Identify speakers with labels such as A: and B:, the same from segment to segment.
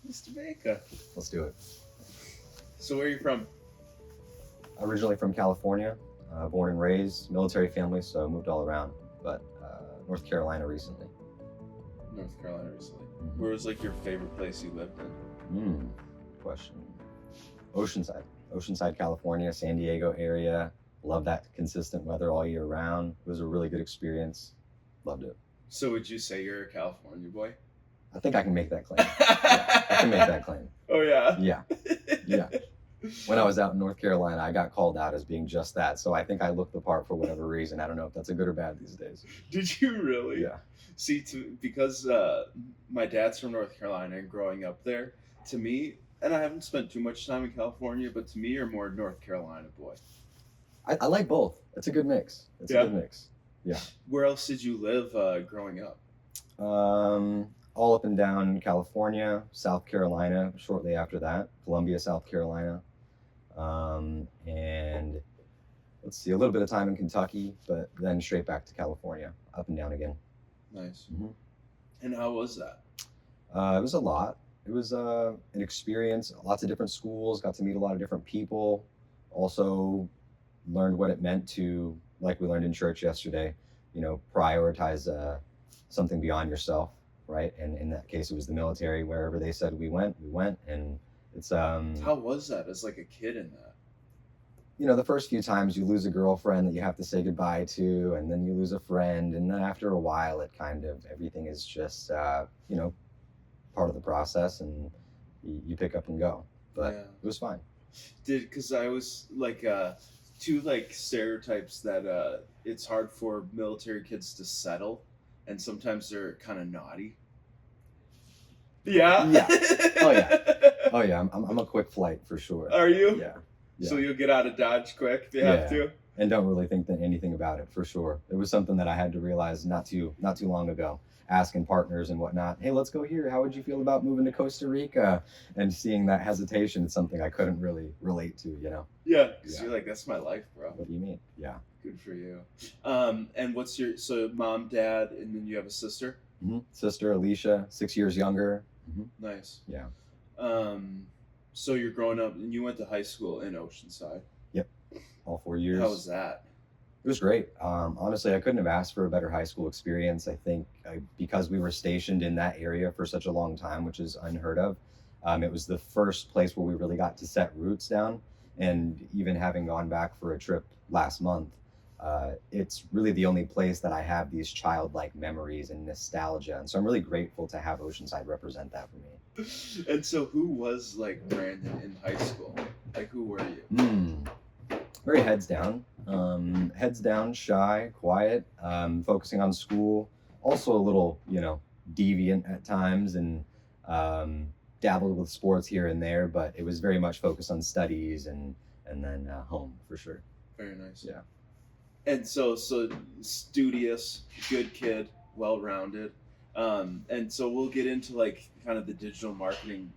A: Mr. Baker.
B: Let's do it.
A: So where are you from?
B: Originally from California, born and raised, military family, so moved all around. But North Carolina recently.
A: North Carolina recently.
B: Mhm.
A: Where was like your favorite place you lived in?
B: Question. Oceanside, California, San Diego area. Love that consistent weather all year round. It was a really good experience. Loved it.
A: So would you say you're a California boy?
B: I think I can make that claim. Yeah, I can make that claim.
A: Oh yeah.
B: Yeah. Yeah. When I was out in North Carolina, I got called out as being just that. So I think I look the part for whatever reason. I don't know if that's a good or bad these days.
A: Did you really?
B: Yeah.
A: See, because my dad's from North Carolina and growing up there, to me, and I haven't spent too much time in California, but to me, you're more North Carolina boy.
B: I like both. It's a good mix. It's
A: Yeah.
B: a good mix. Yeah.
A: Where else did you live growing up?
B: All up and down California, South Carolina, shortly after that, Columbia, South Carolina. And let's see, a little bit of time in Kentucky, but then straight back to California, up and down again.
A: Nice.
B: Mhm.
A: And how was that?
B: It was a lot. It was an experience, lots of different schools, got to meet a lot of different people. Also learned what it meant to, like we learned in church yesterday, prioritize something beyond yourself, right? And in that case, it was the military. Wherever they said we went, and it's
A: How was that as like a kid in that?
B: the first few times you lose a girlfriend that you have to say goodbye to, and then you lose a friend, and then after a while it kind of, everything is just part of the process, and you pick up and go. But
A: Yeah.
B: it was fine.
A: Because I was like two like stereotypes that it's hard for military kids to settle, and sometimes they're kind of naughty. Yeah.
B: Yeah. Oh yeah, I'm a quick flight for sure.
A: Are you?
B: Yeah.
A: So you'll get out of Dodge quick if you have to.
B: And don't really think anything about it, for sure. It was something that I had to realize not too long ago, asking partners and whatnot, hey, let's go here, how would you feel about moving to Costa Rica? And seeing that hesitation, it's something I couldn't really relate to.
A: Yeah, because
B: Yeah.
A: you're like, that's my life, bro.
B: What do you mean? Yeah.
A: Good for you. And what's your, so mom, dad, and then you have a sister?
B: Sister Alicia, 6 years younger.
A: Nice.
B: Yeah.
A: So you're growing up, and you went to high school in Oceanside.
B: All 4 years.
A: How was that?
B: It was great. Honestly, I couldn't have asked for a better high school experience. I think because we were stationed in that area for such a long time, which is unheard of, it was the first place where we really got to set roots down. And even having gone back for a trip last month, it's really the only place that I have these childlike memories and nostalgia. And so I'm really grateful to have Oceanside represent that for me.
A: And so who was like Brandon in high school? Like who were you?
B: Very heads down, shy, quiet, focusing on school, also a little, deviant at times, and dabbled with sports here and there, but it was very much focused on studies and then home for sure.
A: Very nice.
B: Yeah.
A: And so studious, good kid, well-rounded. And so we'll get into like kind of the digital marketing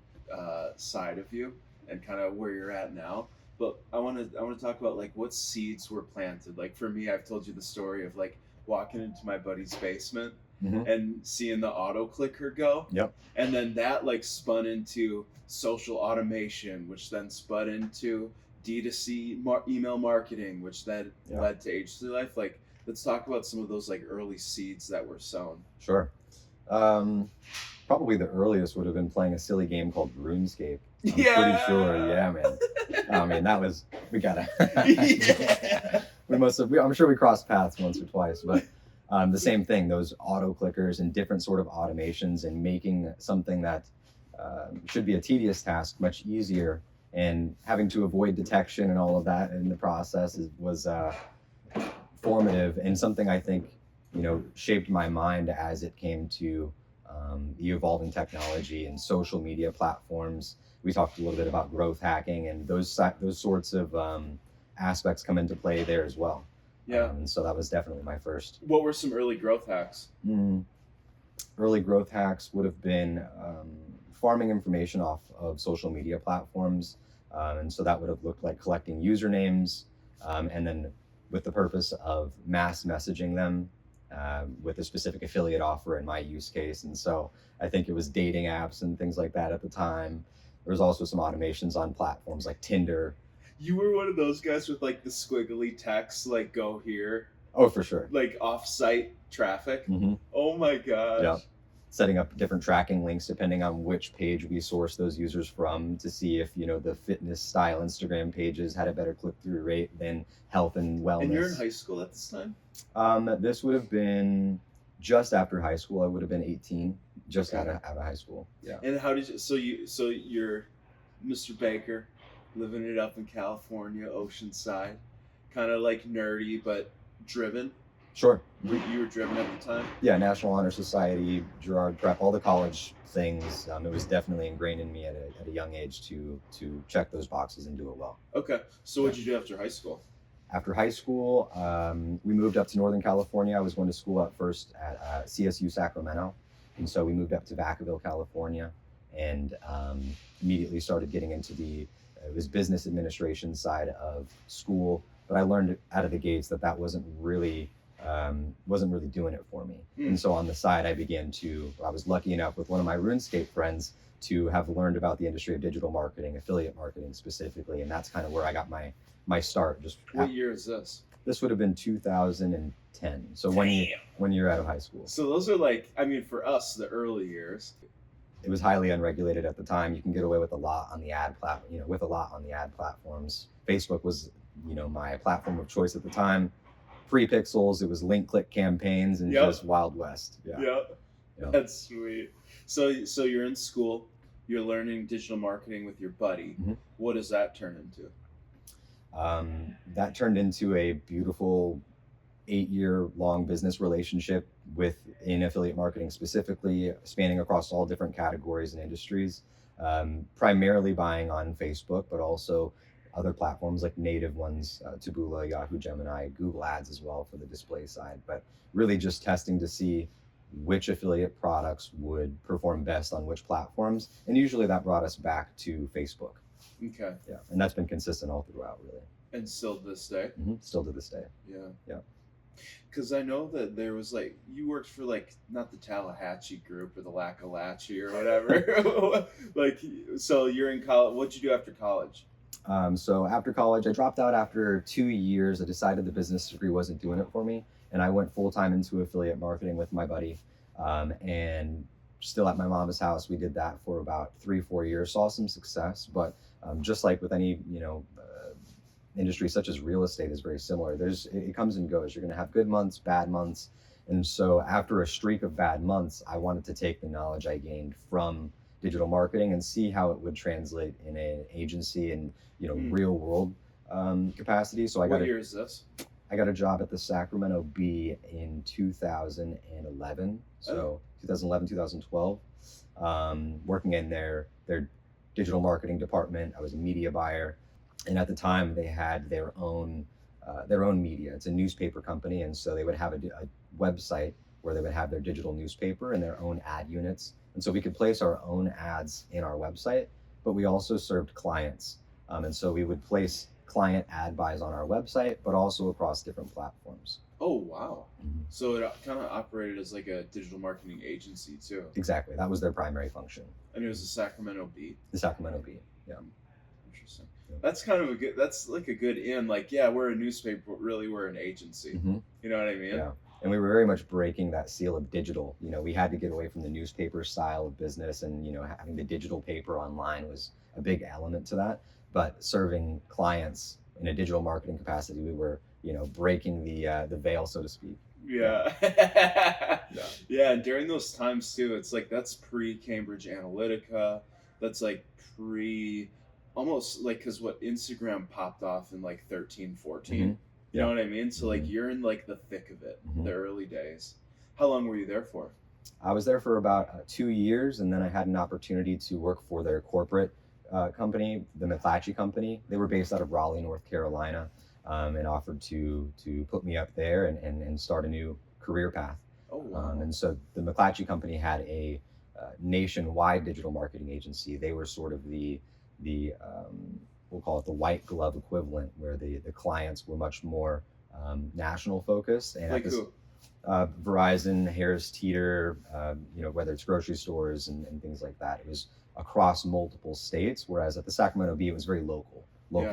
A: side of you and kind of where you're at now. But I want to talk about like what seeds were planted. Like for me, I've told you the story of like walking into my buddy's basement and seeing the auto clicker go.
B: Yep.
A: And then that like spun into social automation, which then spun into D2C email marketing, which then led to agency life. Like, let's talk about some of those like early seeds that were sown.
B: Sure. Probably the earliest would have been playing a silly game called RuneScape. I'm pretty sure. Yeah, man. I mean, we gotta. We must have. I'm sure we crossed paths once or twice, but the same thing. Those auto clickers and different sort of automations, and making something that should be a tedious task much easier, and having to avoid detection and all of that in the process was formative, and something I think shaped my mind as it came to the evolving technology and social media platforms. We talked a little bit about growth hacking, and those sorts of aspects come into play there as well.
A: Yeah.
B: And so that was definitely my first.
A: What were some early growth hacks?
B: Early growth hacks would have been farming information off of social media platforms. And so that would have looked like collecting usernames, and then with the purpose of mass messaging them with a specific affiliate offer in my use case. And so I think it was dating apps and things like that at the time. There was also some automations on platforms like Tinder.
A: You were one of those guys with like the squiggly text, like go here,
B: Oh, for sure.
A: like off-site traffic.
B: Mm-hmm.
A: Oh my gosh.
B: Yeah. Setting up different tracking links depending on which page we source those users from to see if, you know, the fitness style Instagram pages had a better click-through rate than health and wellness.
A: And you're in high school at this time?
B: This would have been just after high school. I would have been 18, just
A: Okay.
B: out of high school. Yeah.
A: And how did you, so you're Mr. Baker, living it up in California, Oceanside, kind of like nerdy, but driven.
B: Sure.
A: You were driven at the time?
B: Yeah, National Honor Society, Girard Prep, all the college things. It was definitely ingrained in me at a young age to check those boxes and do it well.
A: Okay. So what'd you do after high school?
B: After high school, we moved up to Northern California. I was going to school at first at CSU Sacramento. And so we moved up to Vacaville, California, and immediately started getting into it was business administration side of school. But I learned out of the gates that wasn't really doing it for me. And so on the side, I was lucky enough with one of my RuneScape friends to have learned about the industry of digital marketing, affiliate marketing specifically. And that's kind of where I got my start.
A: What year is this?
B: This would have been 2010. So one year out of high school.
A: So those are like, I mean, for us, the early years.
B: It was highly unregulated at the time. You can get away with a lot on the ad platforms. Facebook was, my platform of choice at the time. Pre-pixels, it was link click campaigns and just Wild West.
A: Yeah. That's sweet. So you're in school, you're learning digital marketing with your buddy.
B: Mm-hmm.
A: What does that turn into?
B: That turned into a beautiful 8-year-long business relationship in affiliate marketing, specifically spanning across all different categories and industries, primarily buying on Facebook, but also other platforms like native ones, Taboola, Yahoo, Gemini, Google Ads as well for the display side, but really just testing to see which affiliate products would perform best on which platforms. And usually that brought us back to Facebook.
A: Okay.
B: Yeah. And that's been consistent all throughout, really.
A: And still to this day?
B: Mm-hmm. Still to this day.
A: Yeah. Because I know that there was you worked for not the Tallahatchie group or the Lackalachi or whatever. So you're in college. What'd you do after college?
B: So after college, I dropped out after 2 years. I decided the business degree wasn't doing it for me. And I went full-time into affiliate marketing with my buddy. And still at my mom's house, we did that for about 3-4 years, saw some success. But just like with any, industry such as real estate is very similar. It comes and goes. You're going to have good months, bad months. And so after a streak of bad months, I wanted to take the knowledge I gained from digital marketing and see how it would translate in an agency and real world capacity. So
A: what year is this?
B: I got a job at the Sacramento Bee in 2011. So 2011, 2012, working in their digital marketing department. I was a media buyer, and at the time they had their own media. It's a newspaper company, and so they would have a website where they would have their digital newspaper and their own ad units. And so we could place our own ads in our website, but we also served clients. And so we would place client ad buys on our website, but also across different platforms.
A: Oh, wow. Mm-hmm. So it kind of operated as like a digital marketing agency too.
B: Exactly. That was their primary function.
A: And it was the Sacramento Bee.
B: The Sacramento Bee. Yeah.
A: Interesting. Yeah. That's kind of that's like a good in. We're a newspaper, but really we're an agency.
B: Mm-hmm.
A: You know what I mean?
B: Yeah. And we were very much breaking that seal of digital. We had to get away from the newspaper style of business, and having the digital paper online was a big element to that. But serving clients in a digital marketing capacity, we were, breaking the veil, so to speak.
A: Yeah. Yeah. And during those times too, it's that's pre-Cambridge Analytica. That's almost because what Instagram popped off in 13, 14.
B: Mm-hmm.
A: You know what I mean? So you're in the thick of it,
B: mm-hmm.
A: the early days. How long were you there for?
B: I was there for about 2 years, and then I had an opportunity to work for their corporate company, the McClatchy Company. They were based out of Raleigh, North Carolina, and offered to put me up there and start a new career path.
A: Oh, wow.
B: And so the McClatchy Company had a nationwide digital marketing agency. They were sort of the we'll call it the white glove equivalent, where the clients were much more national focused. And
A: who?
B: Verizon, Harris Teeter, whether it's grocery stores and things like that. It was across multiple states, whereas at the Sacramento Bee, it was very local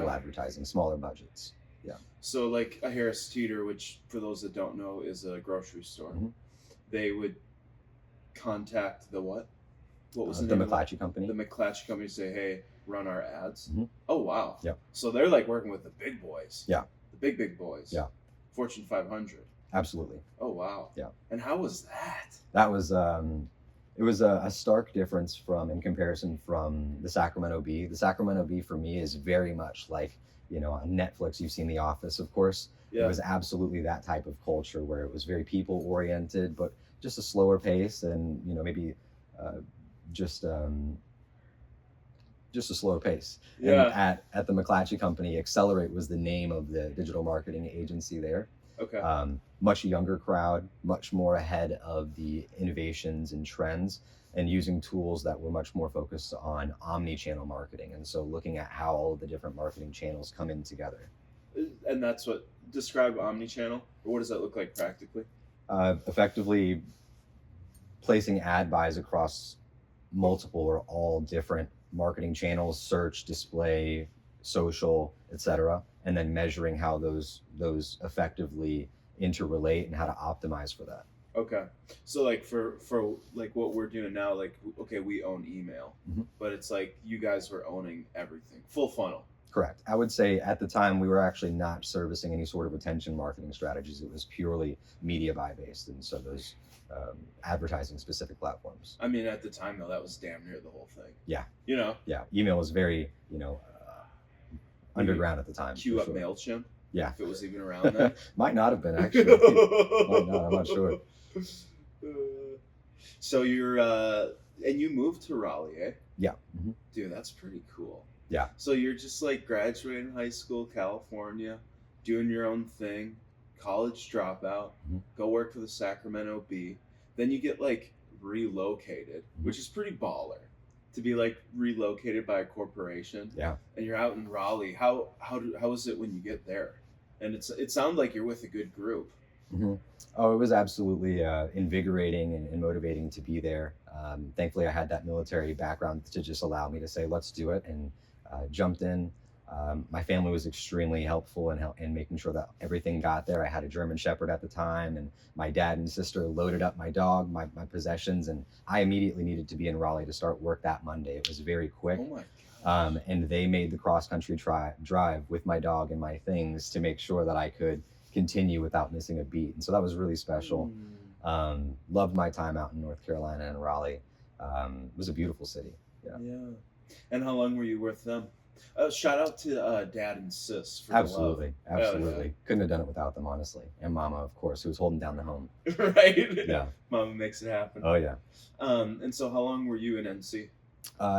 B: advertising, smaller budgets. Yeah.
A: So like a Harris Teeter, which for those that don't know is a grocery store,
B: Mhm.
A: they would contact the what? What was
B: The
A: name of
B: McClatchy company.
A: The McClatchy company say, hey, run our ads.
B: Mhm.
A: Oh wow.
B: Yeah.
A: So they're like working with the big boys.
B: Yeah.
A: The big boys.
B: Yeah.
A: Fortune 500.
B: Absolutely.
A: Oh wow.
B: Yeah.
A: And how was that?
B: That was it was a stark difference in comparison from the Sacramento Bee. The Sacramento Bee for me is very much like, on Netflix, you've seen The Office, of course.
A: Yeah.
B: It was absolutely that type of culture where it was very people oriented, but just a slower pace and, maybe just a slower pace.
A: Yeah.
B: And at the McClatchy company, Accelerate was the name of the digital marketing agency there.
A: Okay.
B: Much younger crowd, much more ahead of the innovations and trends, and using tools that were much more focused on omni-channel marketing. And so looking at how all of the different marketing channels come in together.
A: And that's what describe omnichannel, or what does that look like practically?
B: Effectively placing ad buys across multiple or all different marketing channels, search, display, social, etc., and then measuring how those effectively interrelate and how to optimize for that.
A: Okay. So like for like what we're doing now, like okay, we own email,
B: Mhm.
A: but it's like you guys were owning everything, full funnel.
B: Correct. I would say at the time we were actually not servicing any sort of attention marketing strategies. It was purely media buy based, and so those advertising specific platforms.
A: I mean, at the time though, that was damn near the whole thing.
B: Yeah.
A: Yeah.
B: Email was very underground at the time.
A: Queue up
B: sure.
A: MailChimp.
B: Yeah.
A: If it was even around then.
B: Might not have been actually. Might not. I'm not sure.
A: So you're and you moved to Raleigh, eh?
B: Yeah. Mm-hmm.
A: Dude, that's pretty cool.
B: Yeah.
A: So you're just like graduating high school, California, doing your own thing, college dropout,
B: Mhm.
A: go work for the Sacramento Bee. Then you get like relocated,
B: Mhm.
A: which is pretty baller to be like relocated by a corporation.
B: Yeah.
A: And you're out in Raleigh. How is it when you get there? And it sounds like you're with a good group.
B: Mm-hmm. Oh, it was absolutely invigorating and motivating to be there. Thankfully, I had that military background to just allow me to say, let's do it, and jumped in. My family was extremely helpful in making sure that everything got there. I had a German Shepherd at the time, and my dad and sister loaded up my dog, my possessions, and I immediately needed to be in Raleigh to start work that Monday. It was very quick.
A: Oh my gosh.
B: And they made the cross-country drive with my dog and my things to make sure that I could continue without missing a beat. And so that was really special. Loved my time out in North Carolina and Raleigh. It was a beautiful city.
A: Yeah. And how long were you with them? Shout out to Dad and Sis for
B: Absolutely.
A: the love.
B: Absolutely. Couldn't have done it without them, honestly. And Mama, of course, who was holding down the home.
A: Right?
B: Yeah.
A: Mama makes it happen.
B: Oh, yeah.
A: And so how long were you in NC?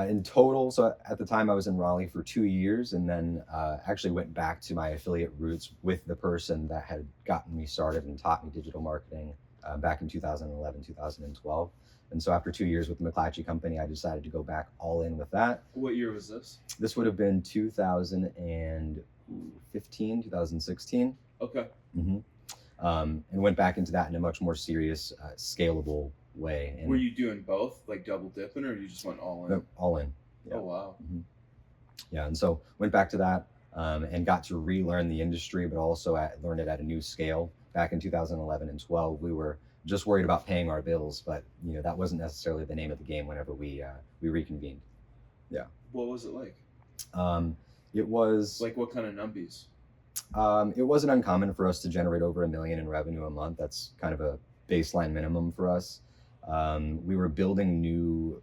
B: In total, so at the time I was in Raleigh for 2 years, and then actually went back to my affiliate roots with the person that had gotten me started and taught me digital marketing back in 2011, 2012. And so after 2 years with the McClatchy company, I decided to go back all in with that.
A: What year was this?
B: This would have been 2015, 2016.
A: Okay.
B: Mm-hmm. And went back into that in a much more serious, scalable way. And
A: were you doing both, like double dipping, or you just went all in?
B: No, all in. Yeah.
A: Oh, wow.
B: Mm-hmm. Yeah, and so went back to that and got to relearn the industry, but also learned it at a new scale. Back in 2011 and 12, we were just worried about paying our bills, but that wasn't necessarily the name of the game whenever we reconvened. Yeah.
A: What was it like?
B: It was
A: like what kind of numbies?
B: It wasn't uncommon for us to generate over $1 million in revenue a month. That's kind of a baseline minimum for us. We were building new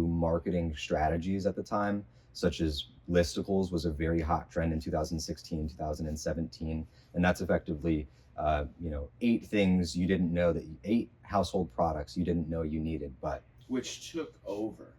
B: marketing strategies at the time, such as listicles was a very hot trend in 2016, 2017, and that's effectively 8 things you didn't know 8 household products you didn't know you needed, but
A: which took over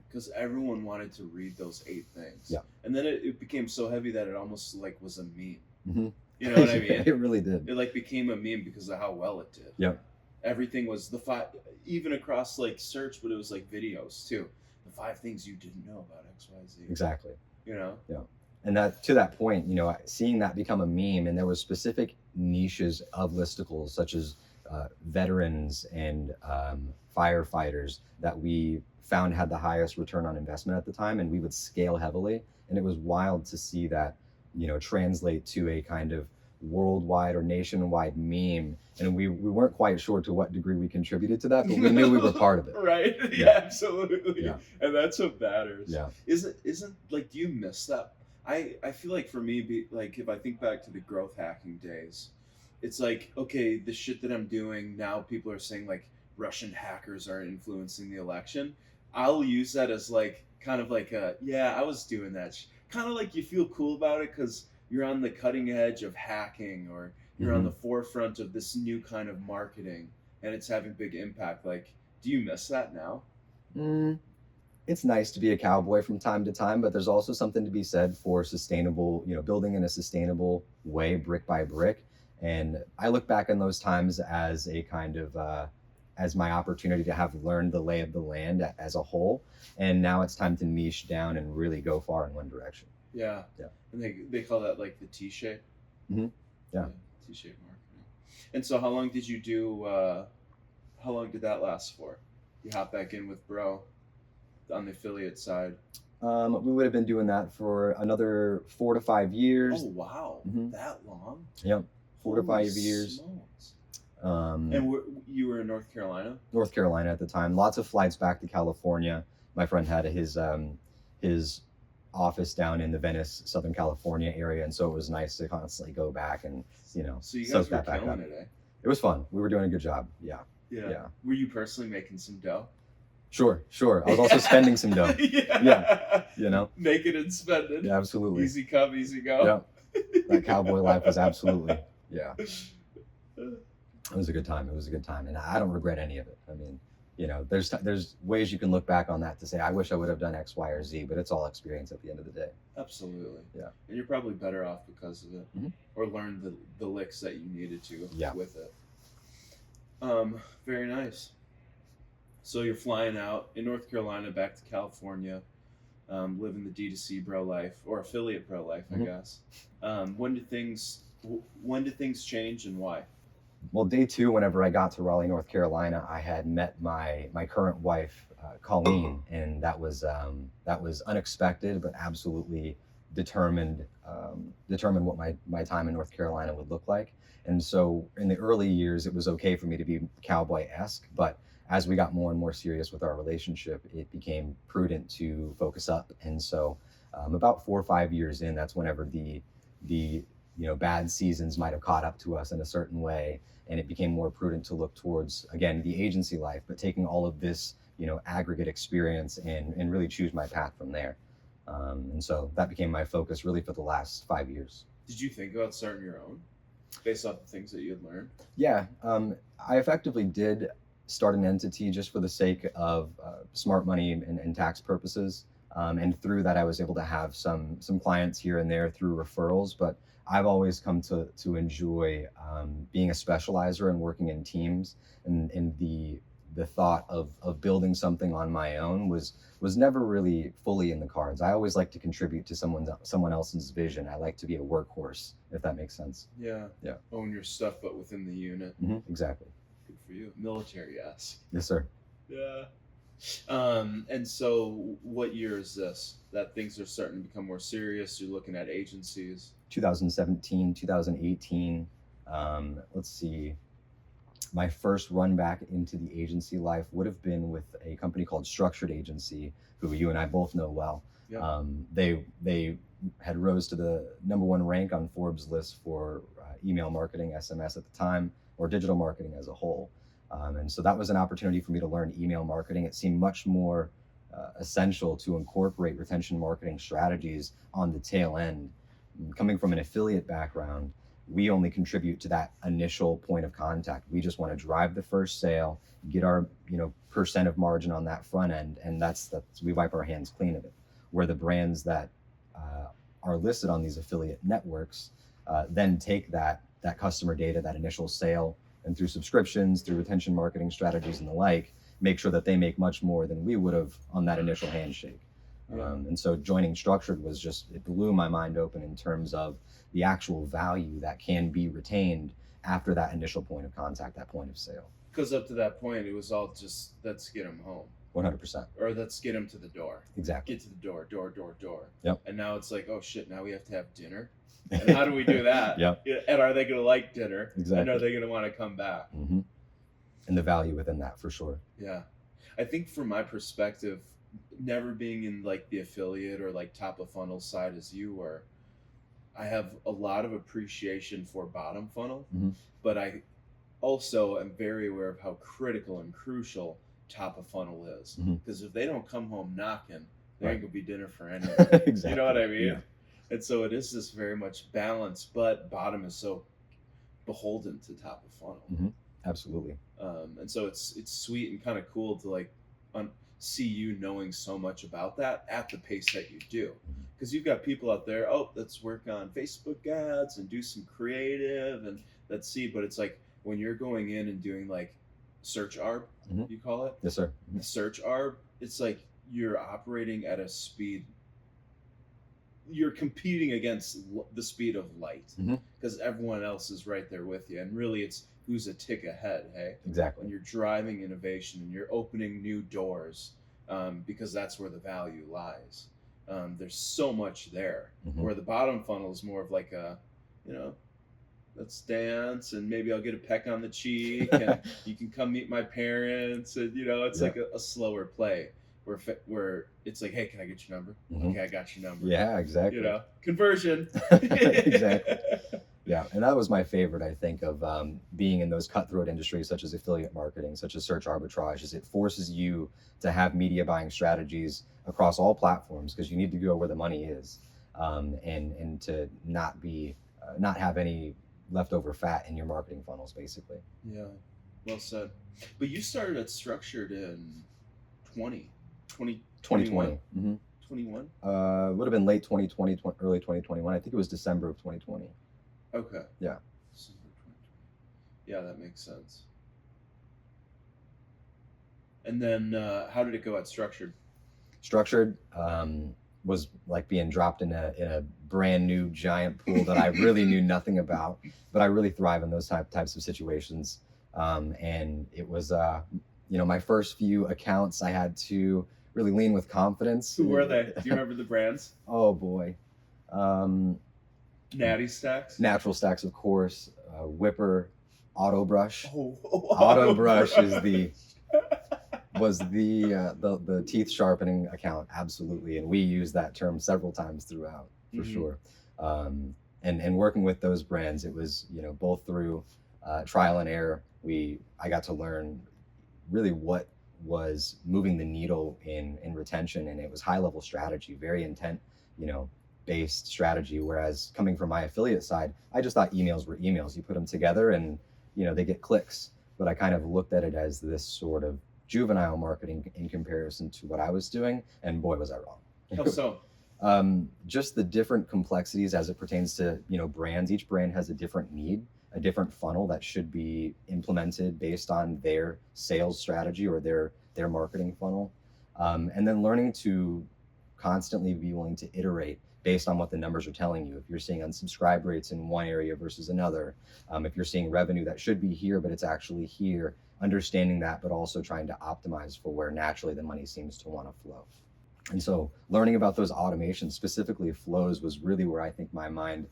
A: because everyone wanted to read those 8 things.
B: Yeah,
A: and then it became so heavy that it almost like was a meme.
B: Mm-hmm.
A: You know what I mean?
B: It really did.
A: It like became a meme because of how well it did.
B: Yep.
A: Everything was the 5, even across like search, but it was like videos too. The 5 things you didn't know about XYZ.
B: Exactly.
A: Yeah.
B: And that to that point, seeing that become a meme, and there were specific niches of listicles, such as veterans and firefighters that we found had the highest return on investment at the time, and we would scale heavily. And it was wild to see that, translate to a kind of worldwide or nationwide meme. And we weren't quite sure to what degree we contributed to that, but we knew we were part of it.
A: Right? Yeah, absolutely.
B: Yeah.
A: And that's what matters.
B: Yeah.
A: Isn't like, do you miss that? I feel like for me, like if I think back to the growth hacking days, it's like, okay, the shit that I'm doing now, people are saying like Russian hackers are influencing the election. I'll use that as like kind of like yeah, I was doing that. Kind of like you feel cool about it because you're on the cutting edge of hacking, or you're on the forefront of this new kind of marketing, and it's having big impact. Like, do you miss that now?
B: It's nice to be a cowboy from time to time, but there's also something to be said for sustainable, building in a sustainable way, brick by brick. And I look back on those times as a kind of as my opportunity to have learned the lay of the land as a whole. And now it's time to niche down and really go far in one direction.
A: Yeah.
B: Yeah.
A: And they call that like the T-shape.
B: Yeah.
A: T-shape marketing. And so how long did you do? How long did that last for? You hop back in with Bro on the affiliate side.
B: We would have been doing that for another 4 to 5 years.
A: Oh wow, that long?
B: Yep, 4 to 5
A: Holy
B: years.
A: smokes.
B: And
A: And you were in North Carolina?
B: North Carolina at the time. Lots of flights back to California. My friend had his office down in the Venice, Southern California area, and so it was nice to constantly go back and
A: So you
B: soak
A: guys were
B: that back
A: killing
B: up.
A: it, eh?
B: It was fun. We were doing a good job. Yeah.
A: Yeah. Were you personally making some dough?
B: Sure. I was also spending some dough. Yeah.
A: Make it and spend it.
B: Yeah, absolutely.
A: Easy come, easy go.
B: Yeah. That cowboy life was absolutely, yeah. It was a good time. And I don't regret any of it. I mean, there's ways you can look back on that to say, I wish I would have done X, Y, or Z, but it's all experience at the end of the day.
A: Absolutely.
B: Yeah.
A: And you're probably better off because of it, or learned the licks that you needed to with it. Very nice. So you're flying out in North Carolina back to California, living the D2C bro life, or affiliate bro life, I guess. When did things change, and why?
B: Well, day 2, whenever I got to Raleigh, North Carolina, I had met my current wife, Colleen, and that was unexpected, but absolutely determined what my time in North Carolina would look like. And so in the early years, it was okay for me to be cowboy-esque, but as we got more and more serious with our relationship, it became prudent to focus up. And so about 4 or 5 years in, that's whenever the bad seasons might have caught up to us in a certain way, and it became more prudent to look towards, again, the agency life, but taking all of this aggregate experience and really choose my path from there. And so that became my focus really for the last 5 years.
A: Did you think about starting your own based off the things that you had learned?
B: Yeah, I effectively did start an entity just for the sake of smart money and tax purposes. And through that, I was able to have some clients here and there through referrals. But I've always come to enjoy being a specializer and working in teams. And the thought of building something on my own was never really fully in the cards. I always like to contribute to someone else's vision. I like to be a workhorse, if that makes sense.
A: Yeah. Own your stuff, but within the unit.
B: Exactly.
A: Good for you. Military, yes.
B: Yes, sir.
A: Yeah. And so what year is this that things are starting to become more serious? You're looking at agencies.
B: 2017, 2018. Let's see. My first run back into the agency life would have been with a company called Structured Agency, who you and I both know well.
A: Yep.
B: They had rose to the #1 rank on Forbes list for email marketing, SMS at the time, or digital marketing as a whole. And so that was an opportunity for me to learn email marketing. It seemed much more essential to incorporate retention marketing strategies on the tail end. Coming from an affiliate background, we only contribute to that initial point of contact. We just want to drive the first sale, get our percent of margin on that front end, and that's we wipe our hands clean of it. Where the brands that are listed on these affiliate networks then take that customer data, that initial sale, and through subscriptions, through retention marketing strategies and the like, make sure that they make much more than we would have on that initial handshake. And so joining Structured it blew my mind open in terms of the actual value that can be retained after that initial point of contact, that point of sale.
A: Because up to that point, it was all just, let's get them home.
B: 100%.
A: Or let's get them to the door.
B: Exactly.
A: Get to the door.
B: Yep.
A: And now it's like, oh shit, now we have to have dinner. And how do we do that?
B: Yep.
A: And are they going to like dinner?
B: Exactly.
A: And are they going to want to come back?
B: Mm-hmm. And the value within that, for sure.
A: Yeah. I think from my perspective, never being in like the affiliate or like top of funnel side as you were, I have a lot of appreciation for bottom funnel,
B: Mm-hmm.
A: but I also am very aware of how critical and crucial top of funnel is. Because if they don't come home knocking, there ain't gonna be dinner for anyone.
B: Exactly.
A: You know what I mean?
B: Yeah.
A: And so it is this very much balance, but bottom is so beholden to top of funnel.
B: Mm-hmm. Absolutely.
A: And so it's sweet and kind of cool to like see you knowing so much about that at the pace that you do. Because you've got people out there, oh, let's work on Facebook ads and do some creative and let's see. But it's like when you're going in and doing like search arb,
B: Mm-hmm.
A: you call it?
B: Yes, sir. Mm-hmm.
A: Search arb, it's like you're operating at a speed. You're competing against the speed of light because everyone else is right there with you. And really it's who's a tick ahead, hey?
B: Exactly.
A: And you're driving innovation and you're opening new doors because that's where the value lies. There's so much there. Where the bottom funnel is more of like a, you know, let's dance and maybe I'll get a peck on the cheek and you can come meet my parents. And, you know, it's like a slower play where it's like, hey, can I get your number? Okay, I got your number.
B: Yeah, exactly.
A: You know, conversion.
B: Exactly. Yeah, and that was my favorite, I think, of being in those cutthroat industries such as affiliate marketing, such as search arbitrage, is it forces you to have media buying strategies across all platforms because you need to go where the money is, and to not have any leftover fat in your marketing funnels, basically.
A: Yeah, well said. But you started at Structured in 2020.
B: 2020.
A: 21?
B: Would have been late 2020, early 2021. I think it was December of 2020.
A: Okay.
B: Yeah.
A: December 2020. Yeah, that makes sense. And then how did it go at Structured?
B: Structured was like being dropped in a brand new giant pool that I really knew nothing about, but I really thrive in those types of situations. And it was, my first few accounts I had to really lean with confidence.
A: Who were they? Do you remember the brands?
B: Oh boy.
A: Natty Stacks?
B: Natural Stacks, of course. Whipper, Auto Brush.
A: Oh,
B: Auto Brush was the teeth sharpening account, absolutely, and we use that term several times throughout, for sure. And working with those brands, it was both through trial and error. I got to learn really what was moving the needle in retention, and it was high level strategy, very intent, based strategy. Whereas coming from my affiliate side, I just thought emails were emails. You put them together and they get clicks. But I kind of looked at it as this sort of juvenile marketing in comparison to what I was doing, and boy was I wrong.
A: How so?
B: Just the different complexities as it pertains to brands. Each brand has a different need, a different funnel that should be implemented based on their sales strategy or their marketing funnel, and then learning to constantly be willing to iterate based on what the numbers are telling you. If you're seeing unsubscribe rates in one area versus another, if you're seeing revenue that should be here but it's actually here, understanding that, but also trying to optimize for where naturally the money seems to want to flow. And so learning about those automations, specifically flows, was really where I think my mind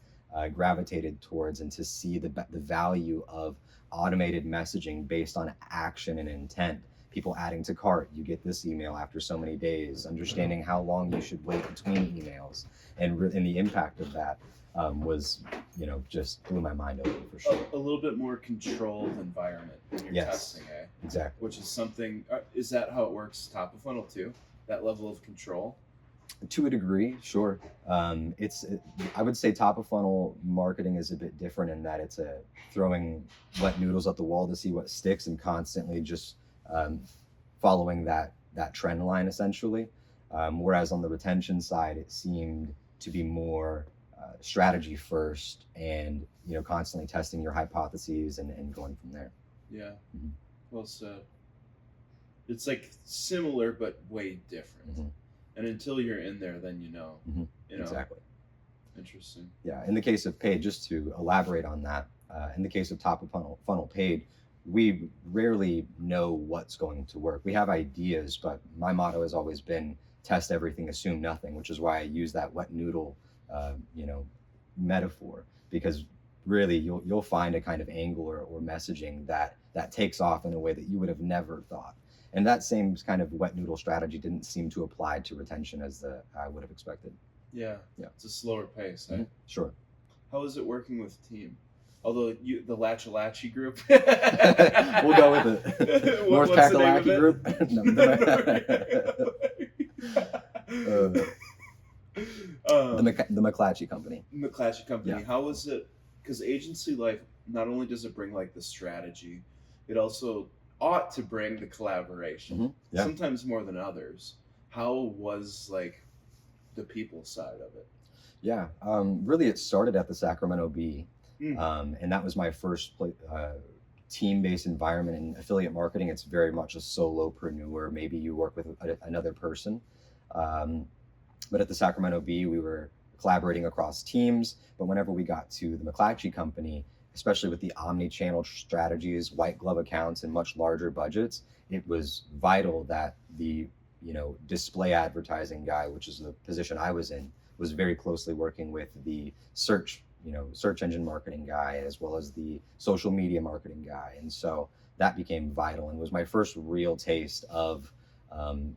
B: gravitated towards, and to see the value of automated messaging based on action and intent. People adding to cart, you get this email after so many days, understanding how long you should wait between emails, and the impact of that was, just blew my mind open, for sure.
A: A little bit more controlled environment when you're testing, eh?
B: Exactly.
A: Which is something, is that how it works top of funnel too? That level of control?
B: To a degree, sure. I would say top of funnel marketing is a bit different in that it's throwing wet noodles at the wall to see what sticks, and constantly just following that trend line, essentially. Whereas on the retention side, it seemed to be more strategy first, and constantly testing your hypotheses and going from there.
A: Yeah. Well said. It's like similar but way different. And until you're in there, then you know.
B: Exactly.
A: Interesting.
B: Yeah. In the case of paid, just to elaborate on that, in the case of top of funnel paid, we rarely know what's going to work. We have ideas, but my motto has always been test everything, assume nothing, which is why I use that wet noodle, you know, metaphor, because really you'll find a kind of angle or messaging that takes off in a way that you would have never thought. And that same kind of wet noodle strategy didn't seem to apply to retention as I would have expected.
A: Yeah.
B: Yeah.
A: It's a slower pace.
B: Mm-hmm. Sure.
A: How is it working with team? Although the Latchalachi group.
B: We'll go with it. North Kakalaki group. The McClatchy company.
A: McClatchy company.
B: Yeah.
A: How was it? Because agency life, not only does it bring like the strategy, it also ought to bring the collaboration.
B: Mm-hmm. Yeah.
A: Sometimes more than others. How was like the people side of it?
B: Yeah. Really, it started at the Sacramento Bee. And that was my first team-based environment. In affiliate marketing, it's very much a solopreneur. Maybe you work with another person. But at the Sacramento Bee, we were collaborating across teams. But whenever we got to the McClatchy company, especially with the omni-channel strategies, white glove accounts, and much larger budgets, it was vital that the display advertising guy, which is the position I was in, was very closely working with the search engine marketing guy, as well as the social media marketing guy. And so that became vital and was my first real taste of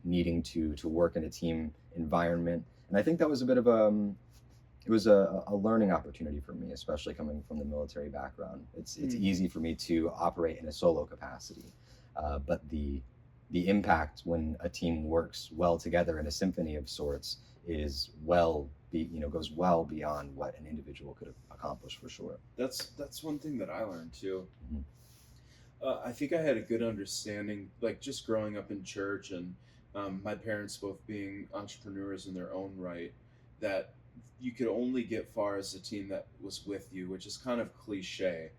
B: needing to work in a team environment. And I think that was a bit of a learning opportunity for me, especially coming from the military background. It's easy for me to operate in a solo capacity, but the impact when a team works well together in a symphony of sorts is goes well beyond what an individual could accomplish, for sure.
A: That's one thing that I learned too. I think I had a good understanding, like just growing up in church and my parents both being entrepreneurs in their own right, that you could only get far as a team that was with you, which is kind of cliche.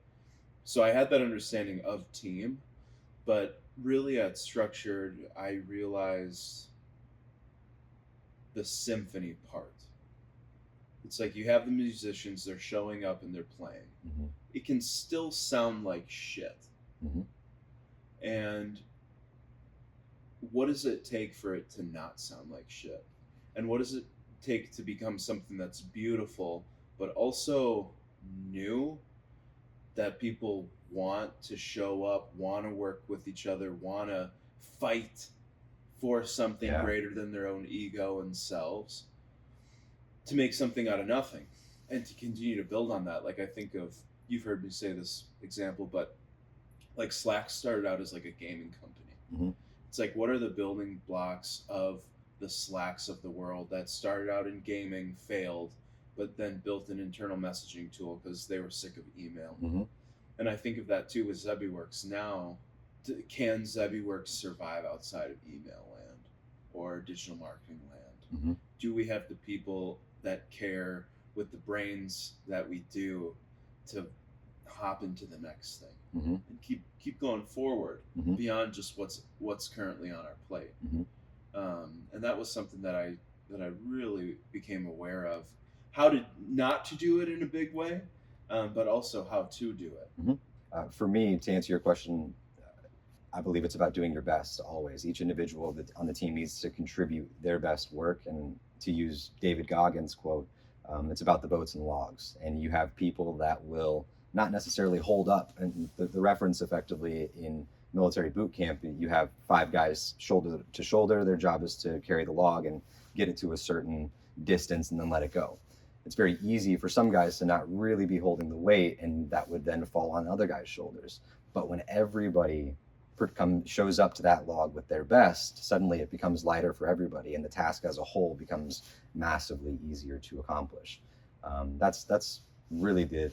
A: So I had that understanding of team, but really at Structured, I realized the symphony part. It's like you have the musicians, they're showing up and they're playing. It can still sound like shit. And what does it take for it to not sound like shit? And what does it take to become something that's beautiful, but also new, that people want to show up, want to work with each other, want to fight for something greater than their own ego and selves, to make something out of nothing and to continue to build on that. Like I think of, you've heard me say this example, but like Slack started out as like a gaming company. It's like, what are the building blocks of the Slacks of the world that started out in gaming, failed, but then built an internal messaging tool because they were sick of email? And I think of that too with zebbie.works now. Can zebbie.works survive outside of email land or digital marketing land? Do we have the people that care with the brains that we do to hop into the next thing and keep going forward beyond just what's currently on our plate? And that was something that I really became aware of, how to not to do it in a big way, but also how to do it.
B: For me, to answer your question, I believe it's about doing your best always. Each individual on the team needs to contribute their best work. And to use David Goggins' quote, it's about the boats and logs. And you have people that will not necessarily hold up. And the reference effectively in military boot camp, you have 5 guys shoulder to shoulder. Their job is to carry the log and get it to a certain distance and then let it go. It's very easy for some guys to not really be holding the weight, and that would then fall on other guys' shoulders. But when everybody shows up to that log with their best, suddenly it becomes lighter for everybody, and the task as a whole becomes massively easier to accomplish. That's really the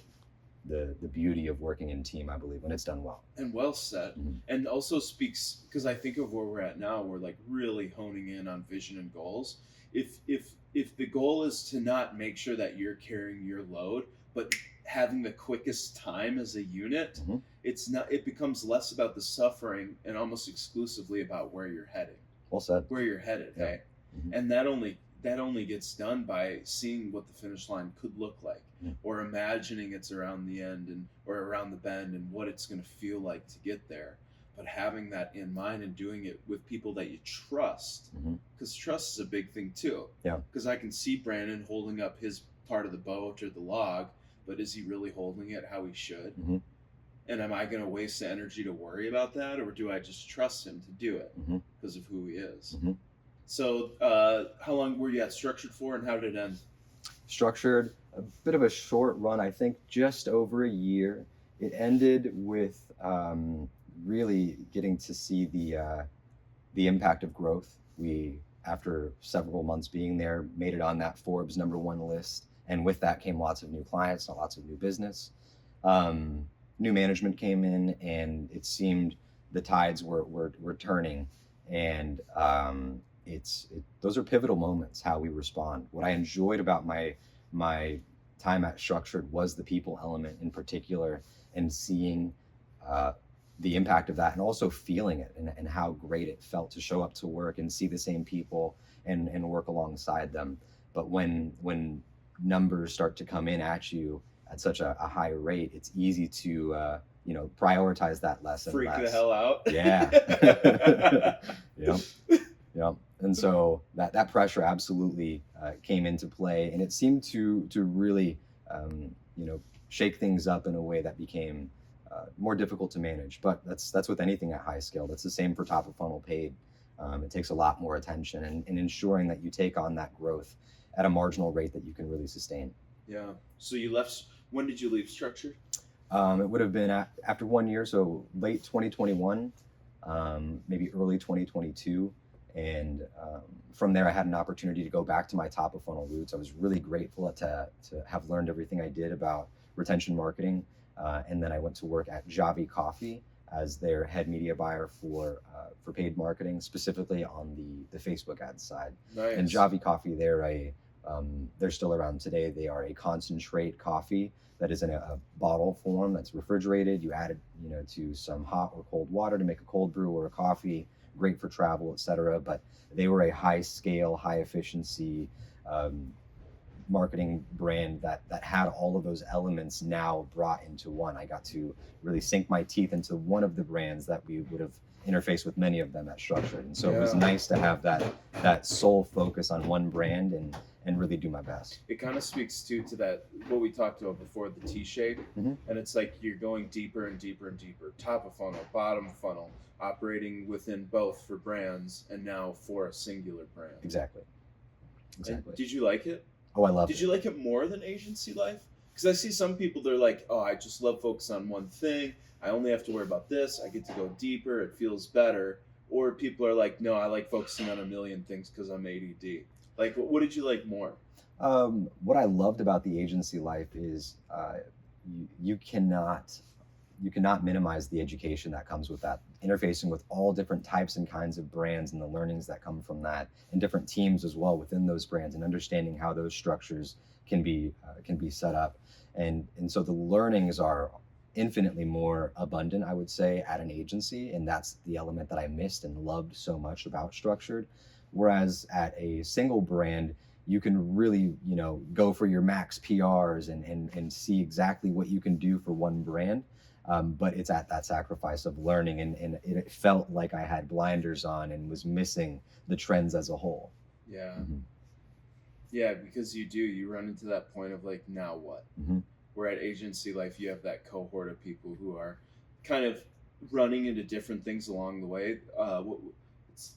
B: beauty of working in team, I believe, when it's done well.
A: And well said. And also speaks, because I think of where we're at now, we're like really honing in on vision and goals. If the goal is to not make sure that you're carrying your load, but having the quickest time as a unit, it becomes less about the suffering and almost exclusively about where you're heading.
B: Well said.
A: Where you're headed,
B: Yeah.
A: hey? And that only that only gets done by seeing what the finish line could look like, or imagining it's around the end or around the bend and what it's going to feel like to get there. But having that in mind and doing it with people that you trust, because trust is a big thing too.
B: Yeah.
A: Because I can see Brandon holding up his part of the boat or the log, but is he really holding it how he should? And am I going to waste the energy to worry about that, or do I just trust him to do it because of who he is? So how long were you at Structured for, and how did it end?
B: Structured, a bit of a short run, I think just over a year. It ended with really getting to see the impact of growth. We, after several months being there, made it on that Forbes #1 list. And with that came lots of new clients, lots of new business. New management came in, and it seemed the tides were turning. And those are pivotal moments, how we respond. What I enjoyed about my time at Structured was the people element in particular, and seeing the impact of that, and also feeling it, and how great it felt to show up to work and see the same people and work alongside them. But when numbers start to come in at you at such a high rate, it's easy to prioritize that less and
A: freak
B: less.
A: The hell out.
B: Yeah. Yep. And so that pressure absolutely came into play, and it seemed to really shake things up in a way that became more difficult to manage. But that's with anything at high scale. That's the same for top of funnel paid. It takes a lot more attention, and ensuring that you take on that growth at a marginal rate that you can really sustain.
A: Yeah. So you left. When did you leave Structured?
B: It would have been after 1 year, so late 2021, maybe early 2022. And from there, I had an opportunity to go back to my top of funnel roots. I was really grateful to have learned everything I did about retention marketing. And then I went to work at Javi Coffee as their head media buyer for paid marketing, specifically on the Facebook ads side.
A: Nice.
B: And Javi Coffee, they're still around today. They are a concentrate coffee that is in a bottle form that's refrigerated. You add it, to some hot or cold water to make a cold brew or a coffee. Great for travel, etc. But they were a high scale, high efficiency marketing brand that had all of those elements now brought into one. I got to really sink my teeth into one of the brands that we would have interfaced with many of them at Structured. And so it was nice to have that sole focus on one brand and really do my best.
A: It kind of speaks to that, what we talked about before, the T-shape. And it's like you're going deeper and deeper and deeper. Top of funnel, bottom funnel, operating within both for brands, and now for a singular brand.
B: Exactly.
A: And did you like it?
B: Oh, I loved it.
A: Did you like it more than agency life? Because I see some people, they're like, oh, I just love focusing on one thing. I only have to worry about this. I get to go deeper. It feels better. Or people are like, no, I like focusing on a million things because I'm ADD. Like, what did you like more?
B: What I loved about the agency life is you cannot minimize the education that comes with that. Interfacing with all different types and kinds of brands, and the learnings that come from that, and different teams as well within those brands, and understanding how those structures can be set up. And so the learnings are infinitely more abundant, I would say, at an agency, and that's the element that I missed and loved so much about Structured. Whereas at a single brand, you can really, go for your max PRs and see exactly what you can do for one brand. But it's at that sacrifice of learning, and it felt like I had blinders on and was missing the trends as a whole.
A: Yeah. Yeah, because you run into that point of like, now what? Where at agency life, you have that cohort of people who are kind of running into different things along the way. It's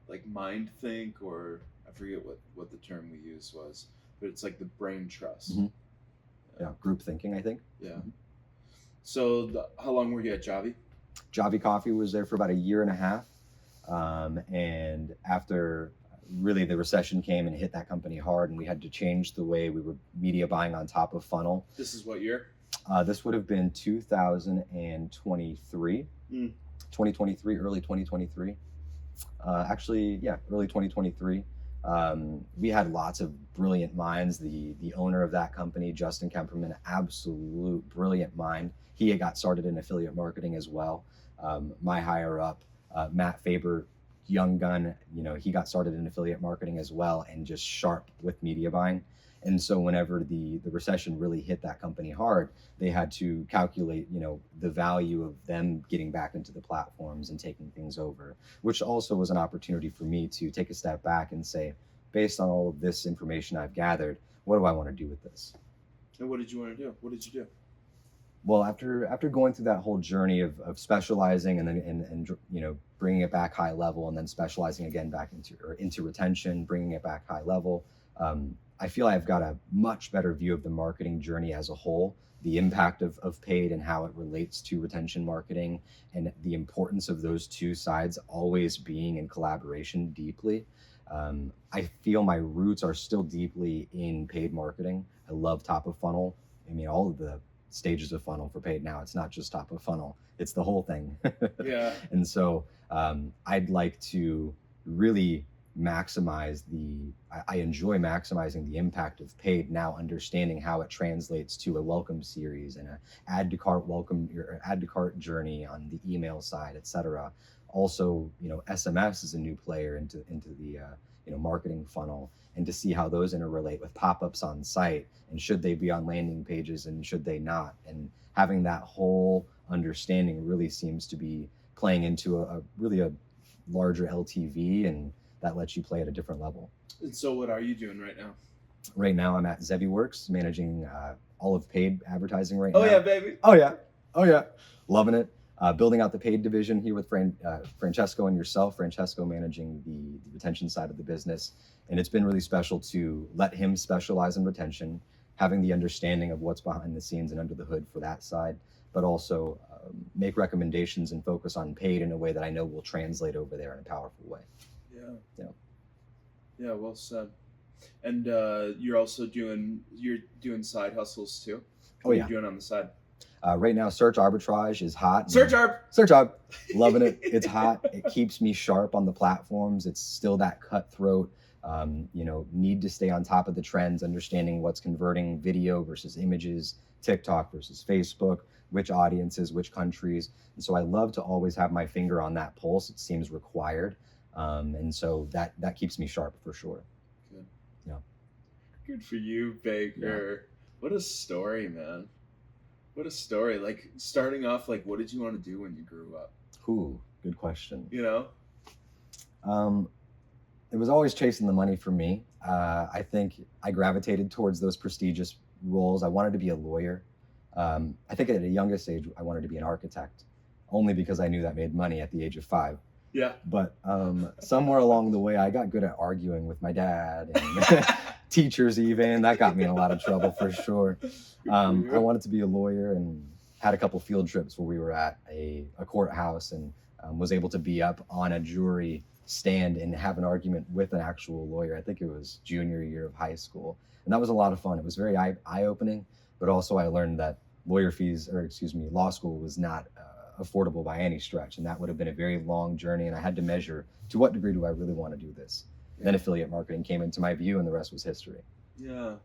A: like mind think, or I forget what the term we used was, but it's like the brain trust.
B: Yeah, group thinking, I think.
A: Yeah. So how long were you at Javi?
B: Javi Coffee was there for about 1.5 years. And after really the recession came and hit that company hard, and we had to change the way we were media buying on top of funnel.
A: This is what year?
B: This would have been 2023, 2023, early 2023. Early 2023. We had lots of brilliant minds. The owner of that company, Justin Kemperman, absolute brilliant mind. He got started in affiliate marketing as well. My higher up, Matt Faber, young gun. He got started in affiliate marketing as well, and just sharp with media buying. And so whenever the recession really hit that company hard, they had to calculate, the value of them getting back into the platforms and taking things over, which also was an opportunity for me to take a step back and say, based on all of this information I've gathered, what do I want to do with this?
A: And what did you want to do? What did you do?
B: Well, after going through that whole journey of specializing, and then bringing it back high level, and then specializing again back into retention, bringing it back high level, I feel I've got a much better view of the marketing journey as a whole, the impact of paid and how it relates to retention marketing, and the importance of those two sides always being in collaboration deeply. I feel my roots are still deeply in paid marketing. I love top of funnel. I mean, all of the stages of funnel for paid now. It's not just top of funnel, it's the whole thing.
A: Yeah.
B: And so I'd like to really maximize I enjoy maximizing the impact of paid, now understanding how it translates to a welcome series and a add to cart welcome, or add to cart journey on the email side, etc. Also, SMS is a new player into the marketing funnel, and to see how those interrelate with pop-ups on site, and should they be on landing pages and should they not, and having that whole understanding really seems to be playing into a larger LTV, and that lets you play at a different level.
A: And so what are you doing right now?
B: Right now I'm at zebbie.works, managing all of paid advertising right now.
A: Oh yeah, baby.
B: Oh yeah, loving it. Building out the paid division here with Francesco and yourself. Francesco managing the retention side of the business. And it's been really special to let him specialize in retention, having the understanding of what's behind the scenes and under the hood for that side, but also make recommendations and focus on paid in a way that I know will translate over there in a powerful way.
A: Yeah, well said. And you're doing side hustles too? What are you doing on the side?
B: Right now, search arbitrage is hot.
A: Search arb,
B: loving it. It's hot. It keeps me sharp on the platforms. It's still that cutthroat, need to stay on top of the trends, understanding what's converting video versus images, TikTok versus Facebook, which audiences, which countries. And so I love to always have my finger on that pulse. It seems required. And so that keeps me sharp for sure.
A: Good.
B: Yeah.
A: Good for you, Baker. Yeah. What a story, man. What a story. Like, starting off, like, what did you want to do when you grew up?
B: Ooh, good question.
A: It
B: was always chasing the money for me. I think I gravitated towards those prestigious roles. I wanted to be a lawyer. I think at a youngest age, I wanted to be an architect, only because I knew that made money at the age of 5.
A: Yeah.
B: But somewhere along the way, I got good at arguing with my dad and teachers even. That got me in a lot of trouble for sure. I wanted to be a lawyer, and had a couple field trips where we were at a courthouse, and was able to be up on a jury stand and have an argument with an actual lawyer. I think it was junior year of high school. And that was a lot of fun. It was very eye-opening, but also I learned that law school was not affordable by any stretch, and that would have been a very long journey, and I had to measure, to what degree do I really want to do this? Yeah. Then affiliate marketing came into my view, and the rest was history.
A: Yeah.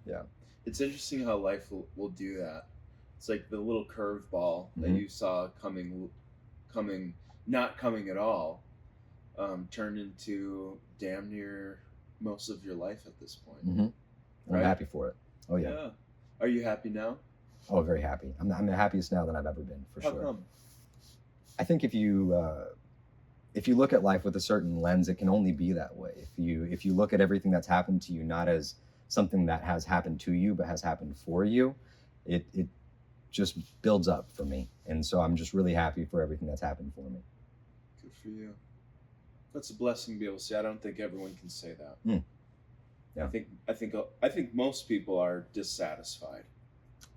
A: It's interesting how life will do that. It's like the little curveball that you saw not coming at all, turned into damn near most of your life at this point.
B: Right? I'm happy for it. Oh yeah.
A: Are you happy now?
B: Oh, very happy. I'm the happiest now than I've ever been, for sure.
A: How come?
B: I think if you look at life with a certain lens, it can only be that way. If you look at everything that's happened to you not as something that has happened to you, but has happened for you, it just builds up for me. And so I'm just really happy for everything that's happened for me.
A: Good for you. That's a blessing to be able to say. I don't think everyone can say that.
B: Yeah.
A: I think most people are dissatisfied.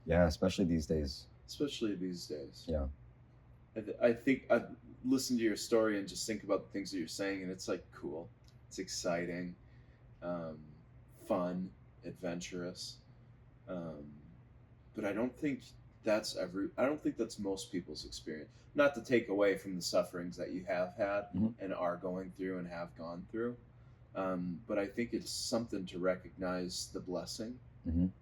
B: Yeah, especially these days.
A: Yeah. I think I listen to your story and just think about the things that you're saying, and it's like cool, it's exciting, fun, adventurous, but I don't think that's most people's experience. Not to take away from the sufferings that you have had and are going through and have gone through, but I think it's something to recognize the blessing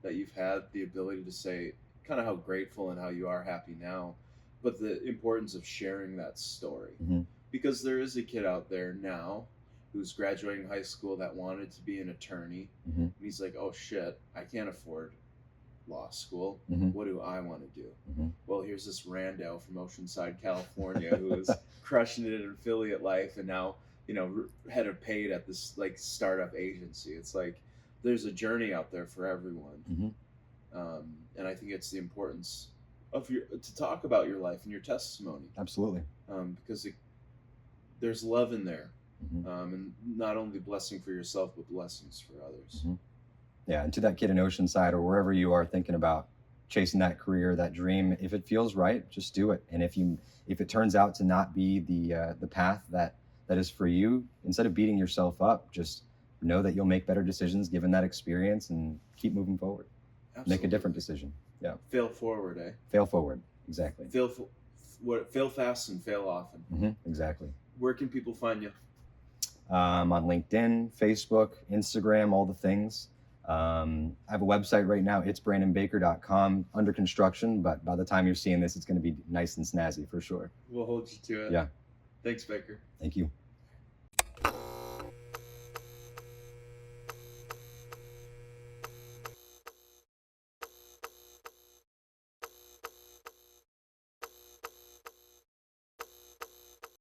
A: that you've had, the ability to say kind of how grateful and how you are happy now, but the importance of sharing that story. because there is a kid out there now who's graduating high school that wanted to be an attorney.
B: Mm-hmm.
A: And he's like, oh shit, I can't afford law school.
B: Mm-hmm.
A: What do I want to do?
B: Mm-hmm.
A: Well, here's this Rando from Oceanside, California, who is crushing it in affiliate life, and now, you know, head of paid at this like startup agency. It's like there's a journey out there for everyone.
B: Mm-hmm.
A: And I think it's the importance of to talk about your life and your testimony.
B: Absolutely.
A: Because there's love in there.
B: Mm-hmm.
A: And not only blessing for yourself, but blessings for others.
B: Mm-hmm. Yeah, and to that kid in Oceanside or wherever you are thinking about chasing that career, that dream, if it feels right, just do it. And if it turns out to not be the path that is for you, instead of beating yourself up, just know that you'll make better decisions given that experience and keep moving forward. Absolutely. Make a different decision. Yeah.
A: Fail forward, eh?
B: Fail forward. Exactly.
A: Fail fast and fail often.
B: Mm-hmm. Exactly.
A: Where can people find you?
B: On LinkedIn, Facebook, Instagram, all the things. I have a website right now. It's brandonbaker.com, under construction, but by the time you're seeing this, it's going to be nice and snazzy for sure.
A: We'll hold you to it.
B: Yeah.
A: Thanks, Baker.
B: Thank you.